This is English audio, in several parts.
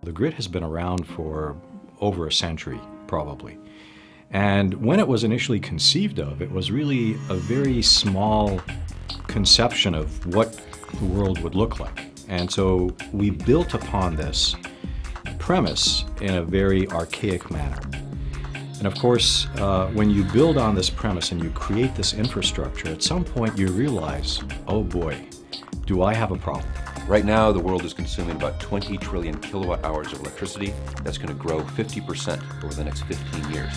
The grid has been around for over a century, probably. And when it was initially conceived of, it was really a very small conception of what the world would look like. And so we built upon this premise in a very archaic manner. And of course, when you build on this premise and you create this infrastructure, at some point you realize, oh boy, do I have a problem. Right now, the world is consuming about 20 trillion kilowatt hours of electricity. That's going to grow 50% over the next 15 years.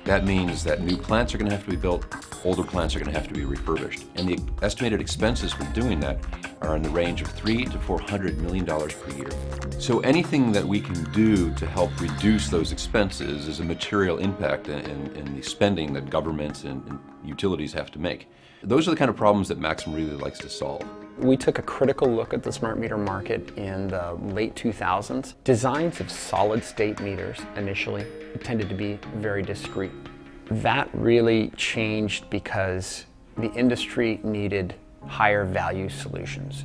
That means that new plants are going to have to be built, older plants are going to have to be refurbished. And the estimated expenses for doing that are in the range of $300 to $400 million per year. So anything that we can do to help reduce those expenses is a material impact in the spending that governments and utilities have to make. Those are the kind of problems that Maxim really likes to solve. We took a critical look at the smart meter market in the late 2000s. Designs of solid-state meters initially tended to be very discrete. That really changed because the industry needed higher value solutions.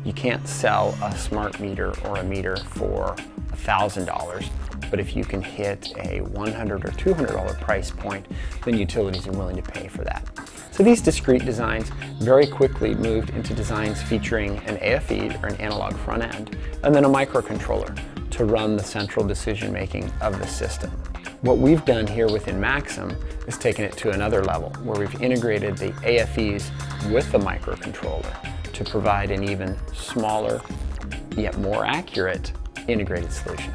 You can't sell a smart meter or a meter for $1,000, but if you can hit a $100 or $200 price point, then utilities are willing to pay for that. So these discrete designs very quickly moved into designs featuring an AFE, or an analog front end, and then a microcontroller to run the central decision making of the system. What we've done here within Maxim is taken it to another level, where we've integrated the AFEs with the microcontroller to provide an even smaller, yet more accurate, integrated solution.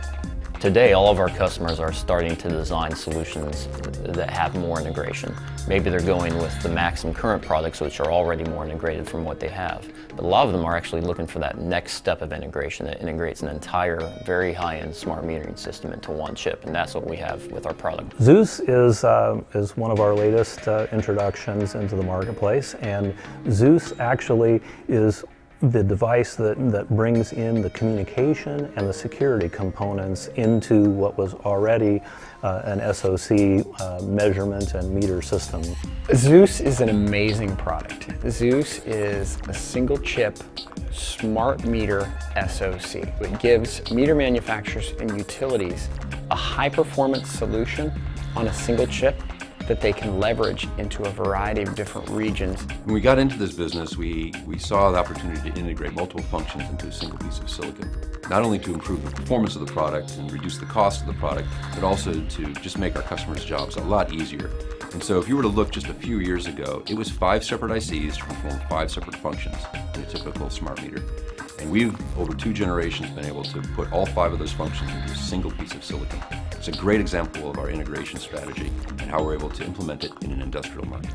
Today, all of our customers are starting to design solutions that have more integration. Maybe they're going with the Maxim current products, which are already more integrated from what they have. But a lot of them are actually looking for that next step of integration that integrates an entire, very high-end smart metering system into one chip, and that's what we have with our product. Zeus is one of our latest introductions into the marketplace, and Zeus actually is the device that brings in the communication and the security components into what was already an SoC measurement and meter system. Zeus is an amazing product. Zeus is a single chip smart meter SoC. It gives meter manufacturers and utilities a high performance solution on a single chip that they can leverage into a variety of different regions. When we got into this business, we saw the opportunity to integrate multiple functions into a single piece of silicon. Not only to improve the performance of the product and reduce the cost of the product, but also to just make our customers' jobs a lot easier. And so if you were to look just a few years ago, it was 5 separate ICs to perform 5 separate functions in a typical smart meter. And we've, over 2 generations, been able to put all 5 of those functions into a single piece of silicon. It's a great example of our integration strategy and how we're able to implement it in an industrial market.